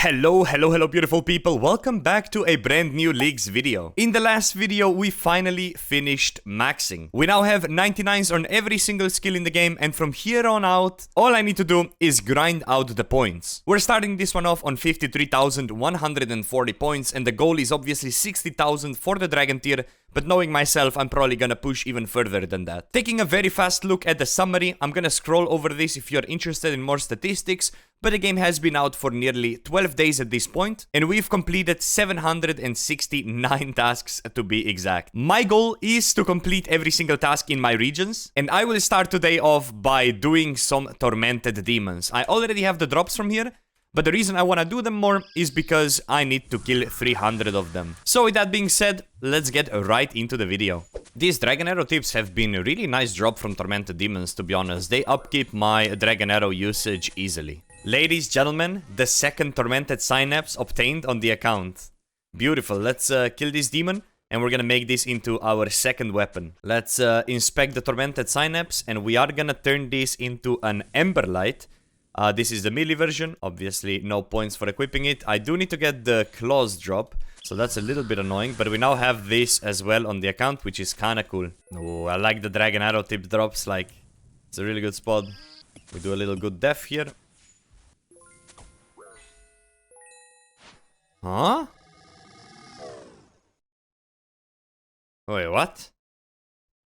Hello beautiful people, welcome back to a brand new Leagues video. In the last video we finally finished maxing. We now have 99s on every single skill in the game, and from here on out all I need to do is grind out the points. We're starting this one off on 53,140 points, and the goal is obviously 60,000 for the dragon tier, but knowing myself, I'm probably gonna push even further than that. Taking a very fast look at the summary, I'm gonna scroll over this if you're interested in more statistics, but the game has been out for nearly 12 days at this point, and we've completed 769 tasks to be exact. My goal is to complete every single task in my regions, and I will start today off by doing some Tormented demons. I already have the drops from here, but the reason I want to do them more is because I need to kill 300 of them. So with that being said, let's get right into the video. These Dragon Arrow tips have been a really nice drop from Tormented Demons, to be honest. They upkeep my Dragon Arrow usage easily. Ladies, gentlemen, the second Tormented Synapse obtained on the account. Beautiful. Let's kill this demon, and we're gonna make this into our second weapon. Let's inspect the Tormented Synapse, and we are gonna turn this into an Ember Light. This is the melee version. Obviously, no points for equipping it. I do need to get the claws drop, so that's a little bit annoying. But we now have this as well on the account, which is kind of cool. Oh, I like the Dragon Arrow tip drops. Like, it's a really good spot. We do a little good def here. Huh? Wait, what?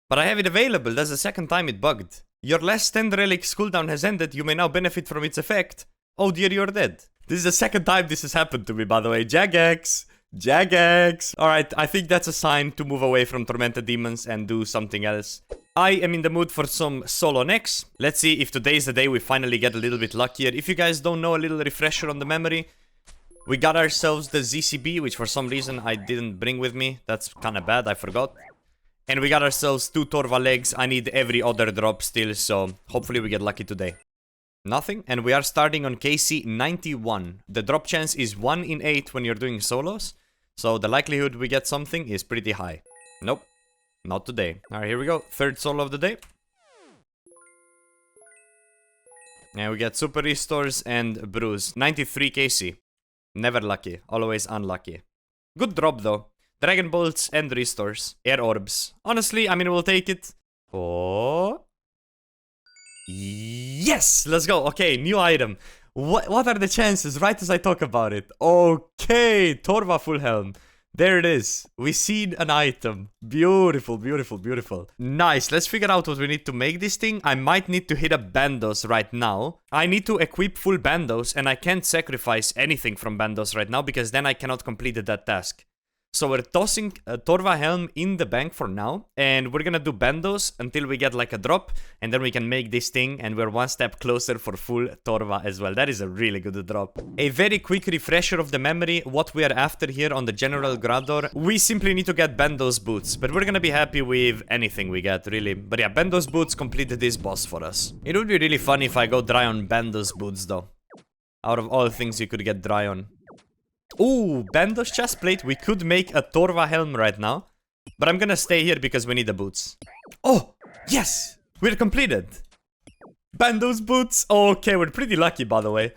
But I have it available. That's the second time it bugged. Your last 10 relics cooldown has ended. You may now benefit from its effect. Oh dear, you're dead. This is the second time this has happened to me, by the way. Jagex! Jagex! Alright, I think that's a sign to move away from Tormented Demons and do something else. I am in the mood for some solo Nex. Let's see if today is the day we finally get a little bit luckier. If you guys don't know, a little refresher on the memory. We got ourselves the ZCB, which for some reason I didn't bring with me. That's kind of bad, I forgot. And we got ourselves 2 Torva legs. I need every other drop still, so hopefully we get lucky today. Nothing. And we are starting on KC 91. The drop chance is 1 in 8 when you're doing solos, so the likelihood we get something is pretty high. Nope. Not today. Alright, here we go. Third solo of the day. And we get Super Restores and Bruise. 93 KC. Never lucky. Always unlucky. Good drop though. Dragon Bolts and Restores. Air Orbs. Honestly, I mean, we'll take it. Oh. Yes! Let's go. Okay, new item. What are the chances right as I talk about it? Okay, Torva Full Helm. There it is. We seen an item. Beautiful, beautiful, beautiful. Nice. Let's figure out what we need to make this thing. I might need to hit up Bandos right now. I need to equip full Bandos, and I can't sacrifice anything from Bandos right now because then I cannot complete that task. So we're tossing a Torva Helm in the bank for now, and we're gonna do Bandos until we get like a drop, and then we can make this thing, and we're one step closer for full Torva as well. That is a really good drop. A very quick refresher of the memory, what we are after here on the General Grador. We simply need to get Bandos Boots, but we're gonna be happy with anything we get, really. But yeah, Bandos Boots completed this boss for us. It would be really funny if I go dry on Bandos Boots though. Out of all things you could get dry on. Ooh, Bandos chestplate. We could make a Torva helm right now, but I'm gonna stay here because we need the boots. Oh, yes! We're completed. Bandos boots. Okay, we're pretty lucky, by the way.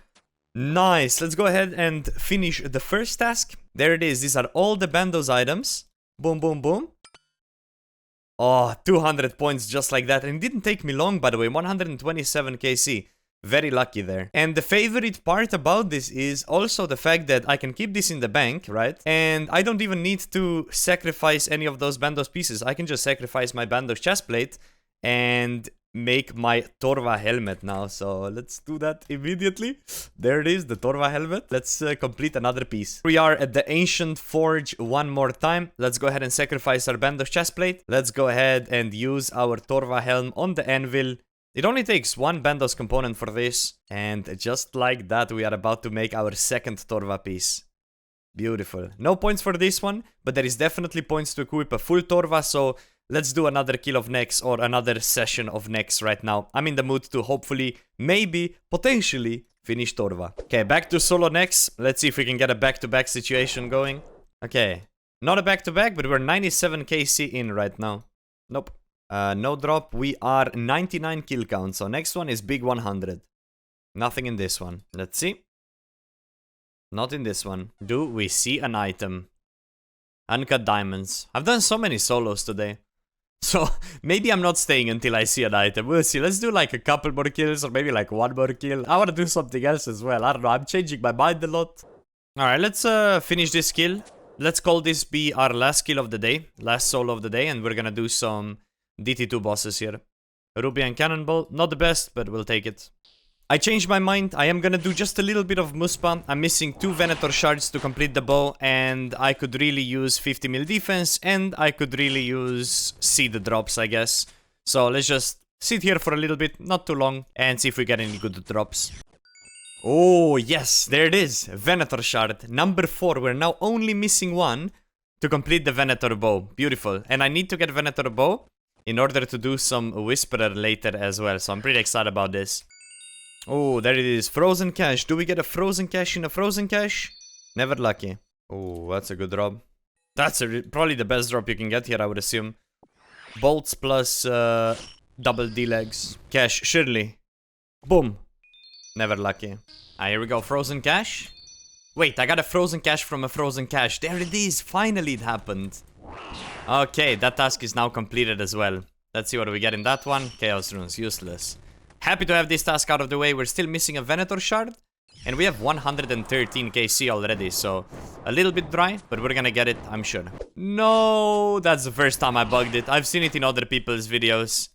Nice. Let's go ahead and finish the first task. There it is. These are all the Bandos items. Boom, boom, boom. Oh, 200 points just like that. And it didn't take me long, by the way. 127 KC. Very lucky there. And the favorite part about this is also the fact that I can keep this in the bank, right? And I don't even need to sacrifice any of those Bandos pieces. I can just sacrifice my Bandos chestplate and make my Torva helmet now. So let's do that immediately. There it is, the Torva helmet. Let's complete another piece. We are at the Ancient Forge one more time. Let's go ahead and sacrifice our Bandos chestplate. Let's go ahead and use our Torva helm on the anvil. It only takes one Bandos component for this, and just like that we are about to make our second Torva piece. Beautiful. No points for this one, but there is definitely points to equip a full Torva, so let's do another kill of Nex or another session of Nex right now. I'm in the mood to hopefully, maybe, potentially finish Torva. Okay, back to solo Nex. Let's see if we can get a back-to-back situation going. Okay, not a back-to-back, but we're 97 KC in right now. Nope. No drop. We are 99 kill count. So next one is big 100. Nothing in this one. Let's see. Not in this one. Do we see an item? Uncut diamonds. I've done so many solos today. So, maybe I'm not staying until I see an item. We'll see. Let's do like a couple more kills or maybe like one more kill. I want to do something else as well. I don't know. I'm changing my mind a lot. Alright, let's finish this kill. Let's call this be our last kill of the day. Last solo of the day. And we're gonna do some DT2 bosses here. Ruby and Cannonball. Not the best, but we'll take it. I changed my mind. I am gonna do just a little bit of Muspah. I'm missing 2 Venator shards to complete the bow, and I could really use 50 mil defense, and I could really use seed drops, I guess. So let's just sit here for a little bit, not too long, and see if we get any good drops. Oh, yes, there it is. Venator shard, number 4. We're now only missing 1 to complete the Venator bow. Beautiful. And I need to get Venator bow in order to do some Whisperer later as well, so I'm pretty excited about this. Oh, there it is. Frozen cash. Do we get a frozen cash in a frozen cash? Never lucky. Oh, that's a good drop. That's probably the best drop you can get here, I would assume. Bolts plus double D legs. Cash, surely. Boom. Never lucky. Ah, here we go. Frozen cash. Wait, I got a frozen cash from a frozen cash. There it is. Finally it happened. Okay, that task is now completed as well. Let's see what we get in that one. Chaos runes. Useless. Happy to have this task out of the way. We're still missing a Venator shard. And we have 113 KC already, so a little bit dry, but we're gonna get it, I'm sure. No, that's the first time I bugged it. I've seen it in other people's videos.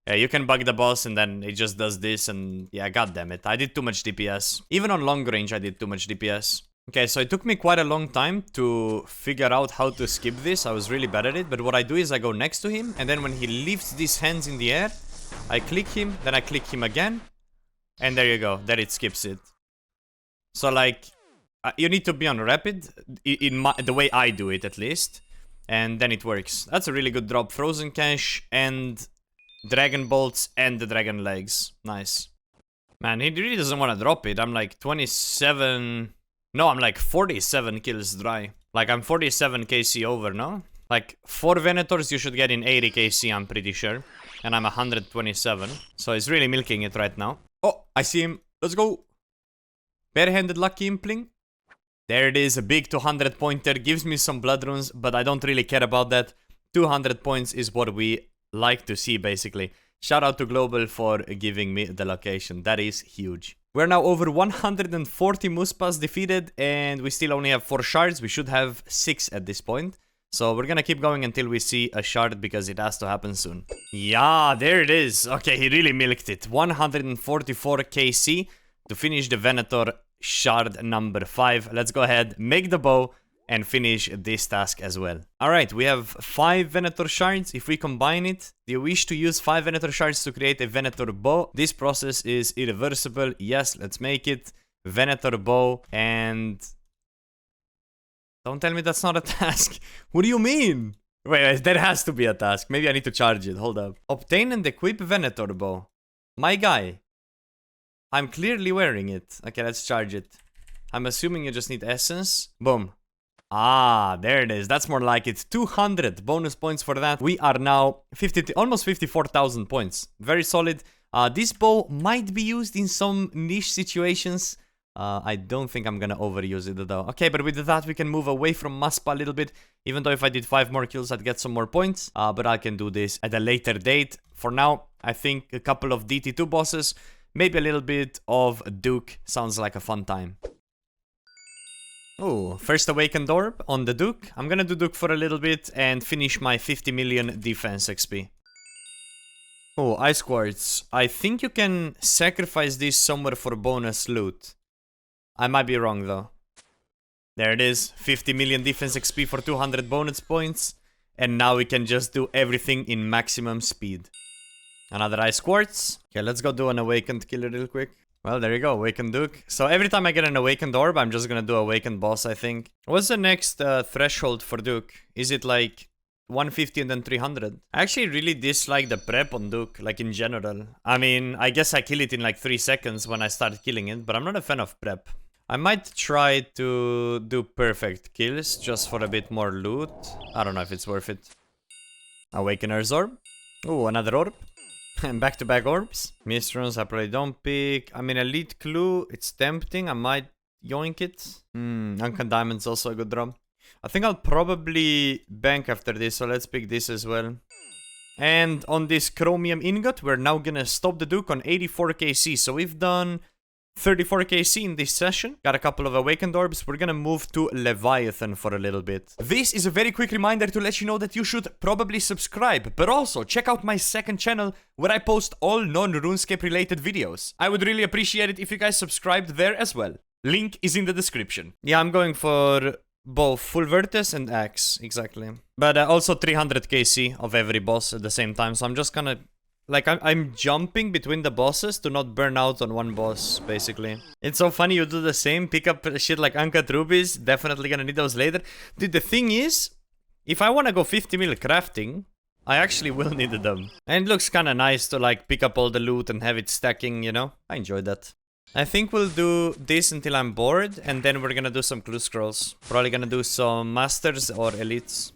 Yeah, you can bug the boss and then it just does this and yeah, goddammit. I did too much DPS. Even on long range, I did too much DPS. Okay, so it took me quite a long time to figure out how to skip this. I was really bad at it, but what I do is I go next to him, and then when he lifts these hands in the air, I click him, then I click him again, and there you go. There it skips it. So like, you need to be on rapid, in the way I do it at least, and then it works. That's a really good drop. Frozen cash and dragon bolts and the dragon legs. Nice. Man, he really doesn't want to drop it. I'm like 27... No, I'm like 47 kills dry. Like I'm 47 KC over, no? Like 4 Venators you should get in 80 KC, I'm pretty sure. And I'm 127. So he's really milking it right now. Oh, I see him. Let's go. Barehanded Lucky Impling. There it is, a big 200 pointer. Gives me some blood runes, but I don't really care about that. 200 points is what we like to see, basically. Shout out to Global for giving me the location. That is huge. We're now over 140 Muspahs defeated, and we still only have 4 shards. We should have 6 at this point. So we're gonna keep going until we see a shard, because it has to happen soon. Yeah, there it is. Okay, he really milked it. 144 KC to finish the Venator shard number 5. Let's go ahead, make the bow, and finish this task as well. Alright, we have 5 Venator shards. If we combine it, do you wish to use 5 Venator shards to create a Venator bow? This process is irreversible. Yes, let's make it. Venator bow, and... Don't tell me that's not a task. What do you mean? Wait, there has to be a task. Maybe I need to charge it. Hold up. Obtain and equip Venator bow. My guy. I'm clearly wearing it. Okay, let's charge it. I'm assuming you just need essence. Boom. Ah, there it is. That's more like it. 200 bonus points for that. We are now almost 54,000 points. Very solid. This bow might be used in some niche situations. I don't think I'm gonna overuse it though. Okay, but with that we can move away from Muspah a little bit. Even though if I did 5 more kills I'd get some more points. But I can do this at a later date. For now, I think a couple of DT2 bosses. Maybe a little bit of Duke. Sounds like a fun time. Oh, first awakened orb on the Duke. I'm gonna do Duke for a little bit and finish my 50 million defense XP. Oh, Ice Quartz. I think you can sacrifice this somewhere for bonus loot. I might be wrong though. There it is. 50 million defense XP for 200 bonus points. And now we can just do everything in maximum speed. Another Ice Quartz. Okay, let's go do an Awakened killer real quick. Well, there you go, Awakened Duke. So every time I get an Awakened Orb, I'm just gonna do Awakened Boss, I think. What's the next threshold for Duke? Is it like 150 and then 300? I actually really dislike the prep on Duke, like in general. I mean, I guess I kill it in like 3 seconds when I start killing it, but I'm not a fan of prep. I might try to do perfect kills just for a bit more loot. I don't know if it's worth it. Awakener's Orb. Oh, another orb. And back-to-back orbs. Mist runes I probably don't pick. I mean, Elite Clue, it's tempting. I might yoink it. Uncut Diamond's also a good drop. I think I'll probably bank after this, so let's pick this as well. And on this chromium ingot, we're now gonna stop the Duke on 84 KC. So we've done 34 KC in this session. Got a couple of awakened orbs. We're gonna move to Leviathan for a little bit. This is a very quick reminder to let you know that you should probably subscribe, but also check out my second channel where I post all non-RuneScape related videos. I would really appreciate it if you guys subscribed there as well. Link is in the description. Yeah, I'm going for both Full Virtus and Axe, exactly. But also 300 KC of every boss at the same time, so I'm just gonna... Like, I'm jumping between the bosses to not burn out on one boss, basically. It's so funny, you do the same, pick up shit like Uncut Rubies, definitely gonna need those later. Dude, the thing is, if I wanna go 50 mil crafting, I actually will need them. And it looks kinda nice to, like, pick up all the loot and have it stacking, you know? I enjoy that. I think we'll do this until I'm bored, and then we're gonna do some clue scrolls. Probably gonna do some masters or elites.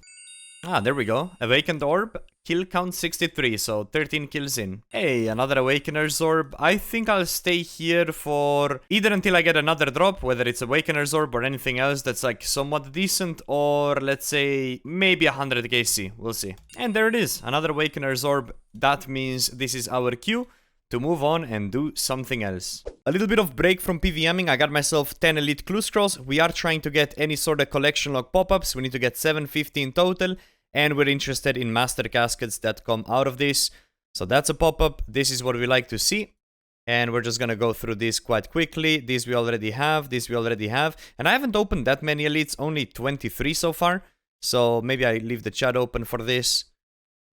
Ah, there we go. Awakened Orb. Kill count 63, so 13 kills in. Hey, another Awakener's Orb. I think I'll stay here for either until I get another drop, whether it's Awakener's Orb or anything else that's like somewhat decent, or let's say maybe 100 KC. We'll see. And there it is. Another Awakener's Orb. That means this is our cue to move on and do something else. A little bit of break from PVMing. I got myself 10 elite clue scrolls. We are trying to get any sort of collection log pop-ups. We need to get 750 in total. And we're interested in master caskets that come out of this. So that's a pop-up. This is what we like to see. And we're just gonna go through this quite quickly. These we already have. This we already have. And I haven't opened that many elites. Only 23 so far. So maybe I leave the chat open for this.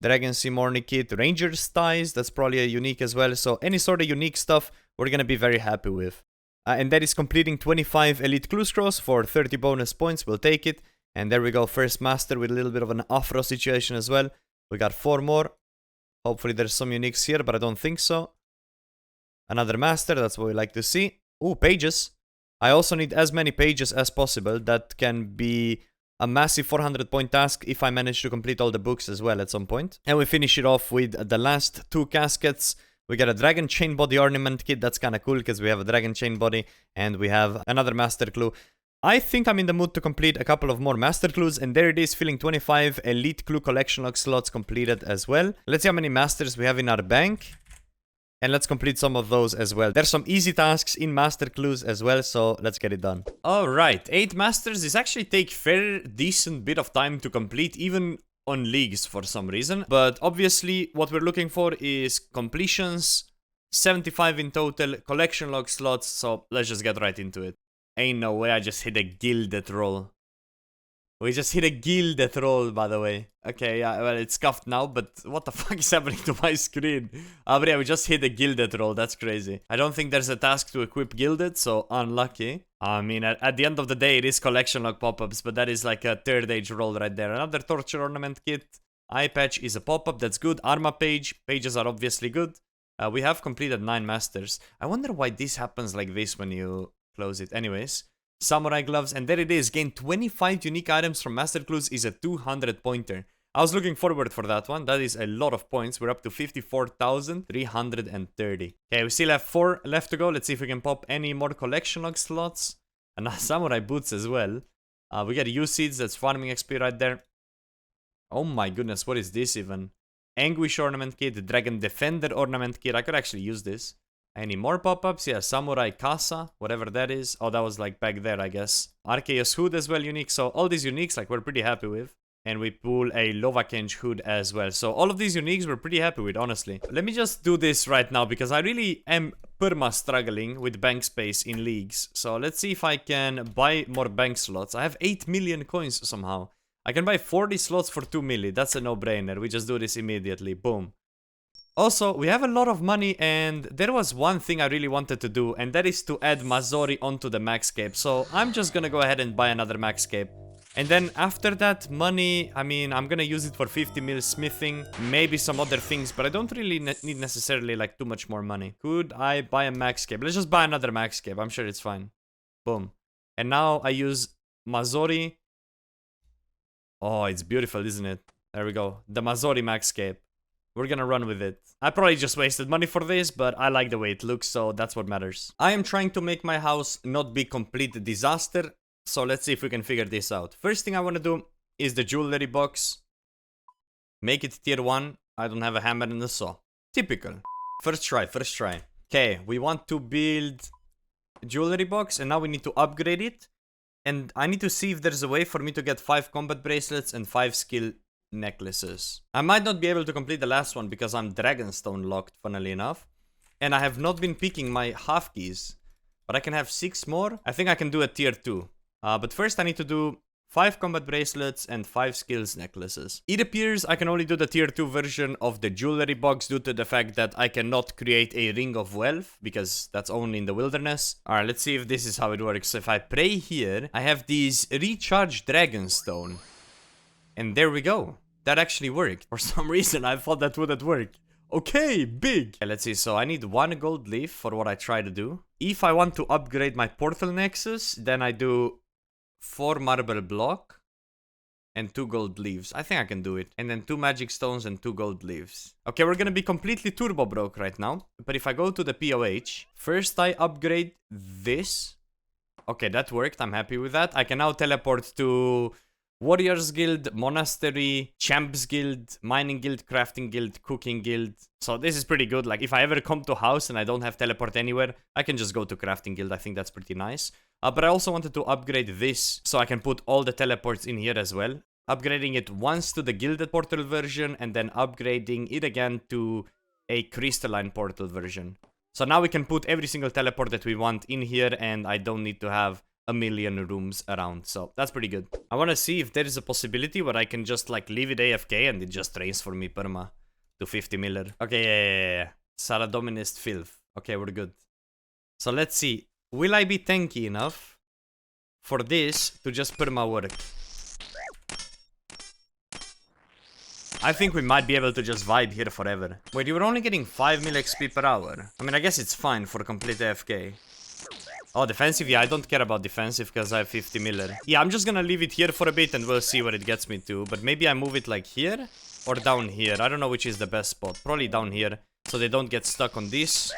Dragon Sea Morning Kit. Ranger's Ties. That's probably a unique as well. So any sort of unique stuff we're gonna be very happy with. And that is completing 25 elite clue scrolls for 30 bonus points. We'll take it. And there we go, first master with a little bit of an Afro situation as well. We got 4 more. Hopefully there's some uniques here, but I don't think so. Another master, that's what we like to see. Ooh, pages. I also need as many pages as possible. That can be a massive 400 point task if I manage to complete all the books as well at some point. And we finish it off with the last 2 caskets. We got a Dragon Chain Body Ornament Kit. That's kind of cool because we have a Dragon Chain Body. And we have another Master Clue. I think I'm in the mood to complete a couple of more Master Clues, and there it is, filling 25 Elite Clue Collection Log slots completed as well. Let's see how many Masters we have in our bank, and let's complete some of those as well. There's some easy tasks in Master Clues as well, so let's get it done. Alright, 8 Masters. This actually take fair decent bit of time to complete, even on leagues for some reason. But obviously, what we're looking for is completions, 75 in total, Collection Log slots, so let's just get right into it. Ain't no way I just hit a gilded roll. We just hit a gilded roll, by the way. Okay, yeah, well, it's scuffed now, but what the fuck is happening to my screen? But yeah, we just hit a gilded roll. That's crazy. I don't think there's a task to equip gilded, so unlucky. I mean, at the end of the day, it is collection log pop-ups, but that is like a 3rd age roll right there. Another torture ornament kit. Eye patch is a pop-up. That's good. Arma page. Pages are obviously good. We have completed 9 masters. I wonder why this happens like this when you close it. Anyways, samurai gloves, and there it is. Gain 25 unique items from master clues is a 200 pointer. I was looking forward for that one. That is a lot of points. We're up to 54,330. Okay, we still have 4 left to go. Let's see if we can pop any more collection log slots. And samurai boots as well. We got U-Seeds. That's farming XP right there. Oh my goodness, what is this even? Anguish ornament kit, Dragon Defender ornament kit. I could actually use this. Any more pop-ups? Yeah, Samurai Casa, whatever that is. Oh, that was like back there, I guess. Arceus Hood as well, unique. So all these uniques, like, we're pretty happy with. And we pull a Lovakenj Hood as well. So all of these uniques we're pretty happy with, honestly. Let me just do this right now, because I really am perma-struggling with bank space in leagues. So let's see if I can buy more bank slots. I have 8 million coins somehow. I can buy 40 slots for 2 milli. That's a no-brainer. We just do this immediately. Boom. Also, we have a lot of money, and there was one thing I really wanted to do, and that is to add Mazori onto the Maxscape. So I'm just gonna go ahead and buy another Maxscape. And then after that money, I mean, I'm gonna use it for 50 mil smithing, maybe some other things, but I don't really need necessarily like too much more money. Could I buy a Maxscape? Let's just buy another Maxscape. I'm sure it's fine. Boom. And now I use Mazori. Oh, it's beautiful, isn't it? There we go. The Mazori Maxscape. We're gonna run with it. I probably just wasted money for this, but I like the way it looks, so that's what matters. I am trying to make my house not be complete disaster, so let's see if we can figure this out. First thing I want to do is the jewelry box. Make it tier 1. I don't have a hammer and a saw. Typical. First try, first try. Okay, we want to build jewelry box, and now we need to upgrade it. And I need to see if there's a way for me to get 5 combat bracelets and 5 skill necklaces. I might not be able to complete the last one because I'm Dragonstone locked, funnily enough. And I have not been picking my half keys. But I can have 6 more. I think I can do a tier 2. But first I need to do 5 combat bracelets and 5 skills necklaces. It appears I can only do the tier 2 version of the jewelry box due to the fact that I cannot create a ring of wealth, because that's only in the wilderness. Alright, let's see if this is how it works. So if I pray here, I have these recharged Dragonstone. And there we go. That actually worked. For some reason I thought that wouldn't work. Okay, big. Okay, let's see. So I need 1 gold leaf for what I try to do. If I want to upgrade my portal nexus, then I do 4 marble block and 2 gold leaves. I think I can do it. And then 2 magic stones and 2 gold leaves. Okay, we're gonna be completely turbo broke right now. But if I go to the POH, first I upgrade this. Okay, that worked. I'm happy with that. I can now teleport to Warriors Guild, Monastery, Champs Guild, Mining Guild, Crafting Guild, Cooking Guild. So this is pretty good. Like, if I ever come to house and I don't have teleport anywhere, I can just go to Crafting Guild. I think that's pretty nice. But I also wanted to upgrade this so I can put all the teleports in here as well. Upgrading it once to the Gilded Portal version and then upgrading it again to a Crystalline Portal version. So now we can put every single teleport that we want in here and I don't need to have a million rooms around, so that's pretty good. I want to see if there is a possibility where I can just like leave it AFK and it just trains for me perma to 50 miller. Okay, yeah. Sarah Dominist filth. Okay, we're good. So let's see. Will I be tanky enough for this to just perma work? I think we might be able to just vibe here forever. Wait, you were only getting 5 mil XP per hour. I mean, I guess it's fine for complete AFK. Oh, defensive? Yeah, I don't care about defensive because I have 50 miller. Yeah, I'm just gonna leave it here for a bit and we'll see where it gets me to. But maybe I move it like here or down here. I don't know which is the best spot. Probably down here so they don't get stuck on this.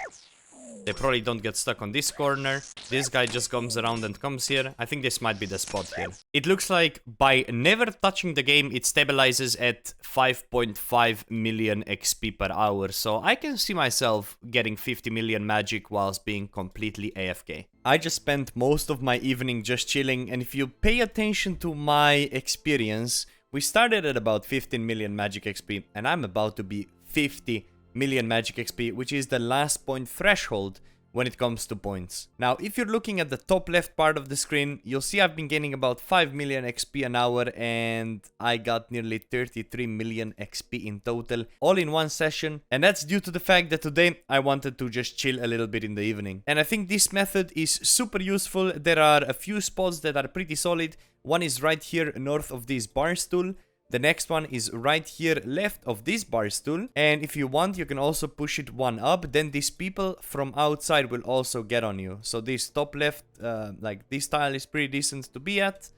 They probably don't get stuck on this corner. This guy just comes around and comes here. I think this might be the spot here. It looks like by never touching the game, it stabilizes at 5.5 million XP per hour. So I can see myself getting 50 million magic whilst being completely AFK. I just spent most of my evening just chilling. And if you pay attention to my experience, we started at about 15 million magic XP. And I'm about to be 50 million magic XP, which is the last point threshold when it comes to points. Now, if you're looking at the top left part of the screen, you'll see I've been gaining about 5 million XP an hour and I got nearly 33 million XP in total, all in one session. And that's due to the fact that today I wanted to just chill a little bit in the evening. And I think this method is super useful. There are a few spots that are pretty solid. One is right here north of this bar stool. The next one is right here left of this bar stool. And if you want, you can also push it one up. Then these people from outside will also get on you. So this top left, like this tile is pretty decent to be at.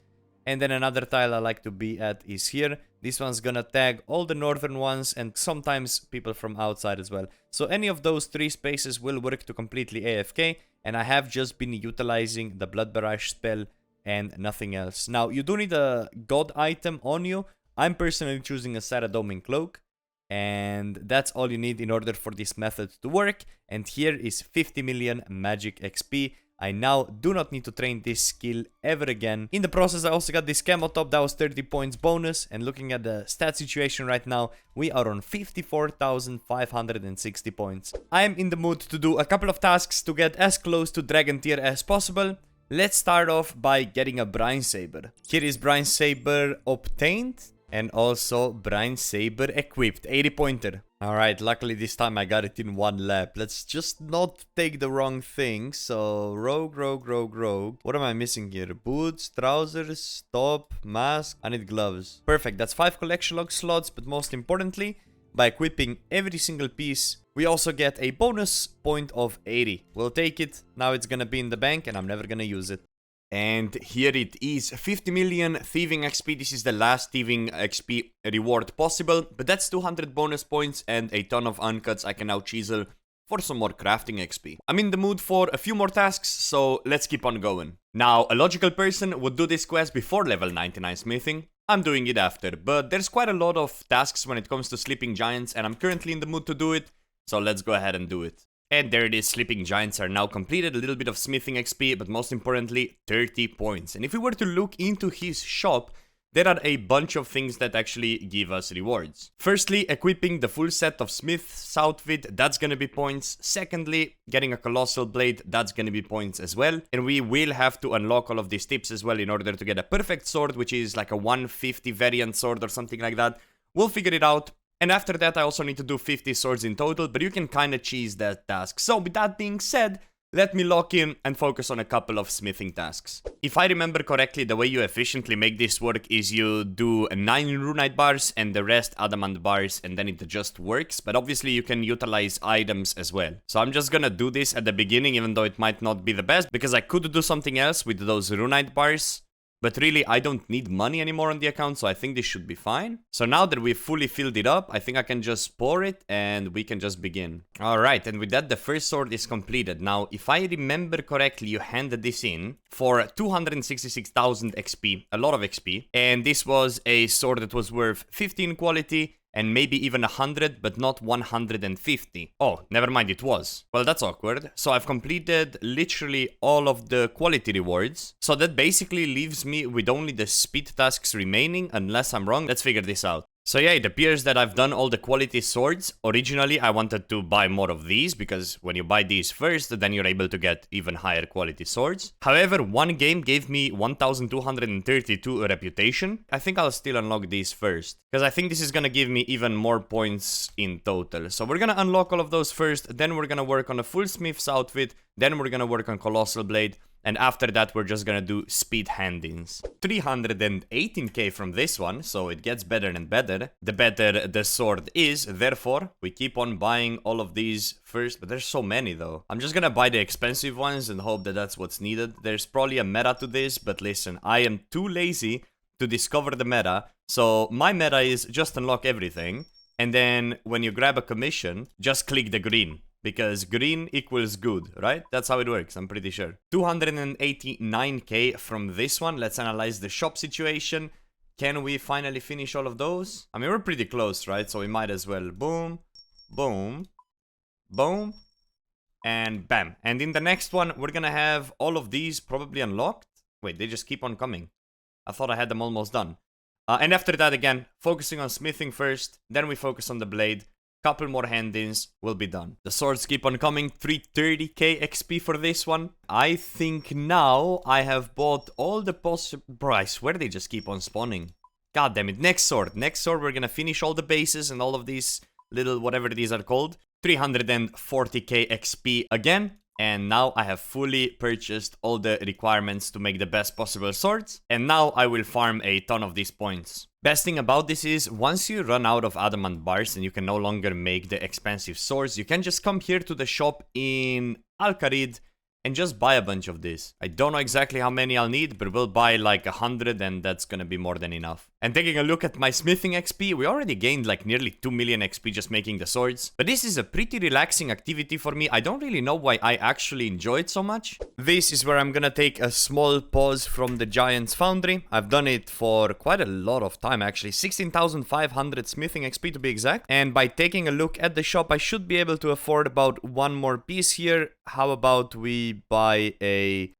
And then another tile I like to be at is here. This one's gonna tag all the northern ones and sometimes people from outside as well. So any of those 3 spaces will work to completely AFK. And I have just been utilizing the Blood Barrage spell and nothing else. Now, you do need a god item on you. I'm personally choosing a Saradomin Cloak, and that's all you need in order for this method to work. And here is 50 million magic XP. I now do not need to train this skill ever again. In the process, I also got this camo top that was 30 points bonus. And looking at the stat situation right now, we are on 54,560 points. I am in the mood to do a couple of tasks to get as close to Dragon tier as possible. Let's start off by getting a Brine Saber. Here is Brine Saber obtained. And also Brine Saber equipped, 80 pointer. Alright, luckily this time I got it in 1 lap. Let's just not take the wrong thing. So, rogue. What am I missing here? Boots, trousers, top, mask. I need gloves. Perfect, that's 5 collection log slots. But most importantly, by equipping every single piece, we also get a bonus point of 80. We'll take it. Now it's gonna be in the bank and I'm never gonna use it. And here it is, 50 million thieving XP. This is the last thieving XP reward possible, but that's 200 bonus points and a ton of uncuts I can now chisel for some more crafting XP. I'm in the mood for a few more tasks, so let's keep on going. Now, a logical person would do this quest before level 99 smithing. I'm doing it after, but there's quite a lot of tasks when it comes to sleeping giants, and I'm currently in the mood to do it, so let's go ahead and do it. And there it is, sleeping giants are now completed, a little bit of smithing XP, but most importantly, 30 points. And if we were to look into his shop, there are a bunch of things that actually give us rewards. Firstly, equipping the full set of Smith's outfit, that's gonna be points. Secondly, getting a Colossal Blade, that's gonna be points as well. And we will have to unlock all of these tips as well in order to get a perfect sword, which is like a 150 variant sword or something like that. We'll figure it out. And after that, I also need to do 50 swords in total, but you can kind of cheese that task. So with that being said, let me lock in and focus on a couple of smithing tasks. If I remember correctly, the way you efficiently make this work is you do 9 runite bars and the rest adamant bars, and then it just works. But obviously you can utilize items as well. So I'm just gonna do this at the beginning, even though it might not be the best, because I could do something else with those runite bars. But really, I don't need money anymore on the account, so I think this should be fine. So now that we've fully filled it up, I think I can just pour it and we can just begin. Alright, and with that, the first sword is completed. Now, if I remember correctly, you handed this in for 266,000 XP, a lot of XP. And this was a sword that was worth 15 quality, and maybe even 100, but not 150. Oh, never mind, it was. Well, that's awkward. So I've completed literally all of the quality rewards. So that basically leaves me with only the speed tasks remaining, unless I'm wrong. Let's figure this out. So yeah, it appears that I've done all the quality swords. Originally, I wanted to buy more of these, because when you buy these first, then you're able to get even higher quality swords. However, one game gave me 1,232 reputation. I think I'll still unlock these first, because I think this is gonna give me even more points in total. So we're gonna unlock all of those first, then we're gonna work on a full smith's outfit, then we're gonna work on Colossal Blade, and after that, we're just gonna do speed hand-ins. 318k from this one, so it gets better and better. The better the sword is, therefore, we keep on buying all of these first. But there's so many, though. I'm just gonna buy the expensive ones and hope that that's what's needed. There's probably a meta to this, but listen, I am too lazy to discover the meta. So my meta is just unlock everything, and then when you grab a commission, just click the green. Because green equals good, right? That's how it works, I'm pretty sure. 289k from this one. Let's analyze the shop situation. Can we finally finish all of those? I mean, we're pretty close, right? So we might as well. Boom, boom, boom, and bam. And in the next one, we're gonna have all of these probably unlocked. Wait, they just keep on coming. I thought I had them almost done. And after that, again, focusing on smithing first. Then we focus on the blade. Couple more hand-ins, will be done. The swords keep on coming, 330k XP for this one. I think now I have bought all the possible... Bro, I swear they just keep on spawning. God damn it. Next sword, we're gonna finish all the bases and all of these little whatever these are called. 340k XP again. And now I have fully purchased all the requirements to make the best possible swords. And now I will farm a ton of these points. Best thing about this is, once you run out of adamant bars and you can no longer make the expensive swords, you can just come here to the shop in Al-Kharid and just buy a bunch of this. I don't know exactly how many I'll need, but we'll buy like 100 and that's gonna be more than enough. And taking a look at my smithing XP, we already gained like nearly 2 million XP just making the swords. But this is a pretty relaxing activity for me. I don't really know why I actually enjoy it so much. This is where I'm gonna take a small pause from the Giant's Foundry. I've done it for quite a lot of time actually. 16,500 smithing XP to be exact. And by taking a look at the shop, I should be able to afford about one more piece here. How about we buy a...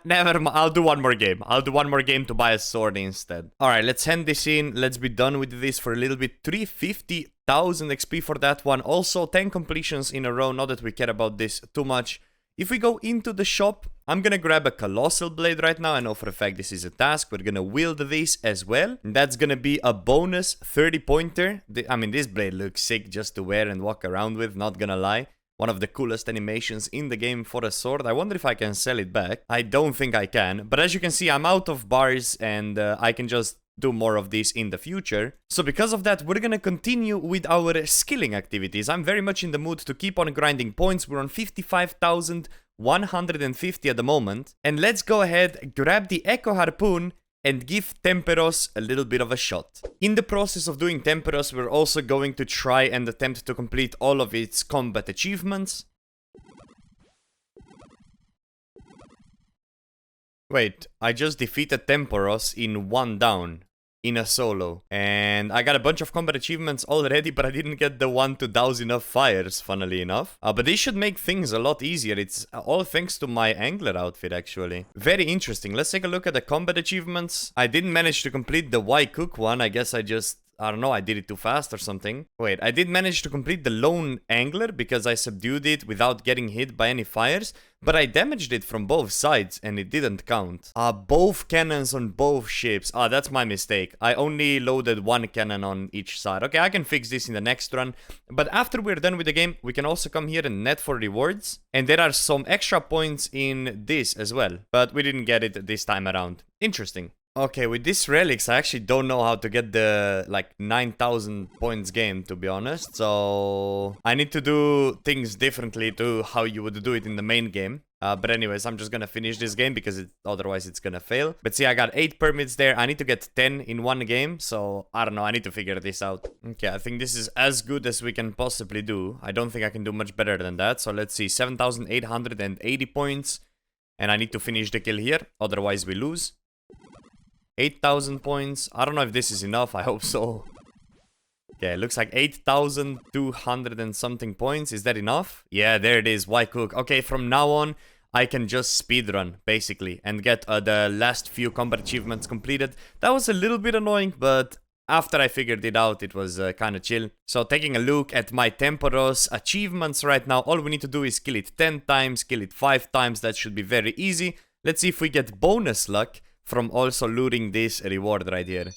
never mind. I'll do one more game. I'll do one more game to buy a sword instead. Alright, let's hand this in. Let's be done with this for a little bit. 350,000 XP for that one. Also, 10 completions in a row. Not that we care about this too much. If we go into the shop, I'm gonna grab a Colossal Blade right now. I know for a fact this is a task. We're gonna wield this as well. And that's gonna be a bonus 30-pointer. I mean, this blade looks sick just to wear and walk around with, not gonna lie. One of the coolest animations in the game for a sword. I wonder if I can sell it back. I don't think I can. But as you can see, I'm out of bars and I can just do more of this in the future. So because of that, we're gonna continue with our skilling activities. I'm very much in the mood to keep on grinding points. We're on 55,150 at the moment. And let's go ahead, grab the Echo Harpoon, and give Tempoross a little bit of a shot. In the process of doing Tempoross, we're also going to try and attempt to complete all of its combat achievements. Wait, I just defeated Tempoross in 1 down. In a solo. And I got a bunch of combat achievements already, but I didn't get the one to douse enough fires, funnily enough. But this should make things a lot easier. It's all thanks to my angler outfit, actually. Very interesting. Let's take a look at the combat achievements. I didn't manage to complete the Why Cook one. I guess I don't know, I did it too fast or something. Wait, I did manage to complete the Lone Angler because I subdued it without getting hit by any fires, but I damaged it from both sides and it didn't count. Both cannons on both ships. That's my mistake. I only loaded 1 cannon on each side. Okay, I can fix this in the next run. But after we're done with the game, we can also come here and net for rewards. And there are some extra points in this as well, but we didn't get it this time around. Interesting. Okay, with these relics, I actually don't know how to get the, like, 9,000 points game, to be honest. So I need to do things differently to how you would do it in the main game. But anyways, I'm just gonna finish this game because otherwise it's gonna fail. But see, I got 8 permits there. I need to get 10 in 1 game. So I don't know, I need to figure this out. Okay, I think this is as good as we can possibly do. I don't think I can do much better than that. So let's see, 7,880 points. And I need to finish the kill here, otherwise we lose. 8,000 points. I don't know if this is enough. I hope so. Okay, looks like 8,200 and something points. Is that enough? Yeah, there it is. Why Cook? Okay, from now on, I can just speedrun, basically, and get the last few combat achievements completed. That was a little bit annoying, but after I figured it out, it was kind of chill. So taking a look at my Tempoross achievements right now, all we need to do is kill it 10 times, kill it 5 times. That should be very easy. Let's see if we get bonus luck from also looting this reward right here.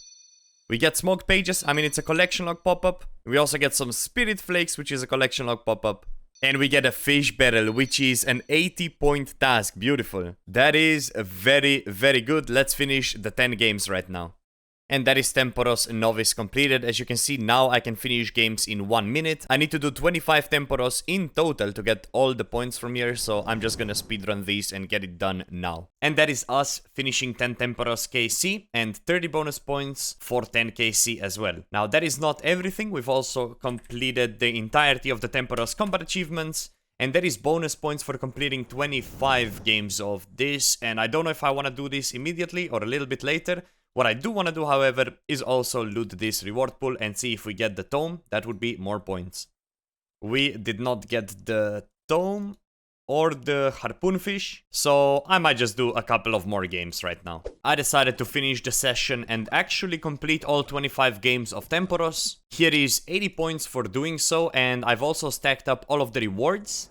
We get smoke pages, I mean it's a collection log pop-up. We also get some spirit flakes, which is a collection log pop-up. And we get a fish barrel, which is an 80-point task. Beautiful. That is very, very good. Let's finish the 10 games right now. And that is Tempoross Novice completed. As you can see, now I can finish games in 1 minute. I need to do 25 Tempoross in total to get all the points from here. So I'm just gonna speedrun these and get it done now. And that is us finishing 10 Tempoross KC and 30 bonus points for 10 KC as well. Now that is not everything. We've also completed the entirety of the Tempoross combat achievements. And there is bonus points for completing 25 games of this. And I don't know if I want to do this immediately or a little bit later. What I do want to do, however, is also loot this reward pool and see if we get the tome. That would be more points. We did not get the tome or the harpoon fish, so I might just do a couple of more games right now. I decided to finish the session and actually complete all 25 games of Tempoross. Here is 80 points for doing so, and I've also stacked up all of the rewards.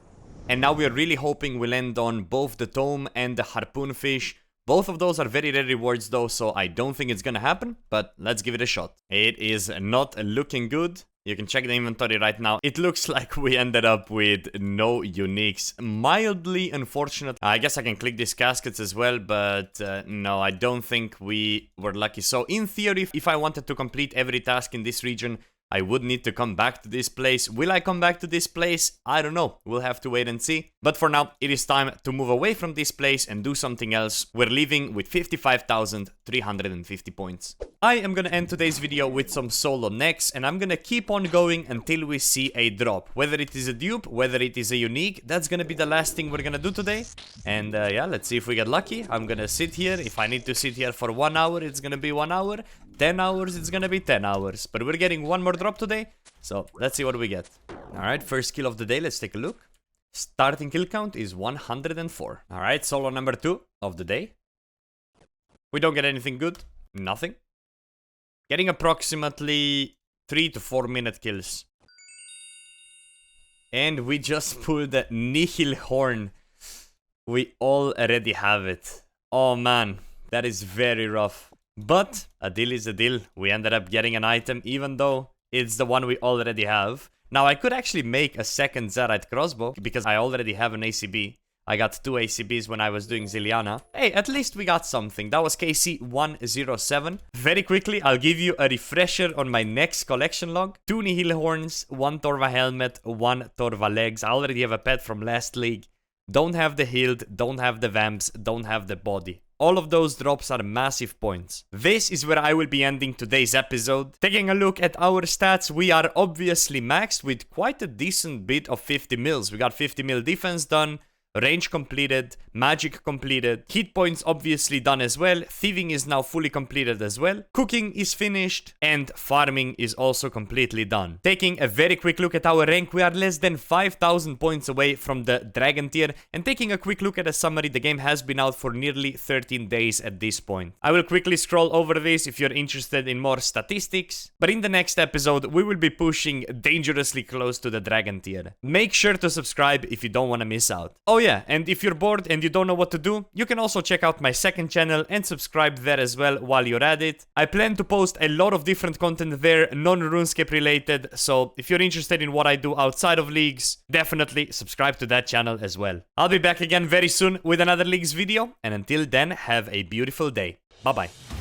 And now we're really hoping we'll end on both the tome and the harpoon fish. Both of those are very rare rewards though, so I don't think it's gonna happen, but let's give it a shot. It is not looking good. You can check the inventory right now. It looks like we ended up with no uniques. Mildly unfortunate. I guess I can click these caskets as well, but no, I don't think we were lucky. So in theory, if I wanted to complete every task in this region, I would need to come back to this place. Will I come back to this place? I don't know. We'll have to wait and see. But for now, it is time to move away from this place and do something else. We're leaving with 55,350 points. I am gonna end today's video with some solo Nex, and I'm gonna keep on going until we see a drop. Whether it is a dupe, whether it is a unique, that's gonna be the last thing we're gonna do today. And yeah, let's see if we get lucky. I'm gonna sit here. If I need to sit here for 1 hour, it's gonna be 1 hour. 10 hours, it's gonna be 10 hours. But we're getting one more drop today, so let's see what we get. Alright, first kill of the day, let's take a look. Starting kill count is 104. Alright, solo number 2 of the day. We don't get anything good. Nothing. Getting approximately 3 to 4 minute kills. And we just pulled the Nihil Horn. We already have it. Oh man, that is very rough. But a deal is a deal. We ended up getting an item, even though it's the one we already have. Now, I could actually make a second Zarite crossbow, because I already have an ACB. I got 2 ACBs when I was doing Ziliana. Hey, at least we got something. That was KC 107. Very quickly, I'll give you a refresher on my next collection log. 2 Nihil horns, 1 Torva helmet, 1 Torva legs. I already have a pet from last league. Don't have the hilt, don't have the vamps, don't have the body. All of those drops are massive points. This is where I will be ending today's episode. Taking a look at our stats, we are obviously maxed with quite a decent bit of 50 mils. We got 50 mil defense done, range completed, magic completed, hit points obviously done as well, thieving is now fully completed as well, cooking is finished, and farming is also completely done. Taking a very quick look at our rank, we are less than 5,000 points away from the dragon tier, and taking a quick look at a summary, the game has been out for nearly 13 days at this point. I will quickly scroll over this if you're interested in more statistics, but in the next episode we will be pushing dangerously close to the dragon tier. Make sure to subscribe if you don't want to miss out. Oh yeah, and if you're bored and you don't know what to do, you can also check out my second channel and subscribe there as well while you're at it. I plan to post a lot of different content there, non-RuneScape related, so if you're interested in what I do outside of leagues, definitely subscribe to that channel as well. I'll be back again very soon with another leagues video, and until then, have a beautiful day. Bye bye.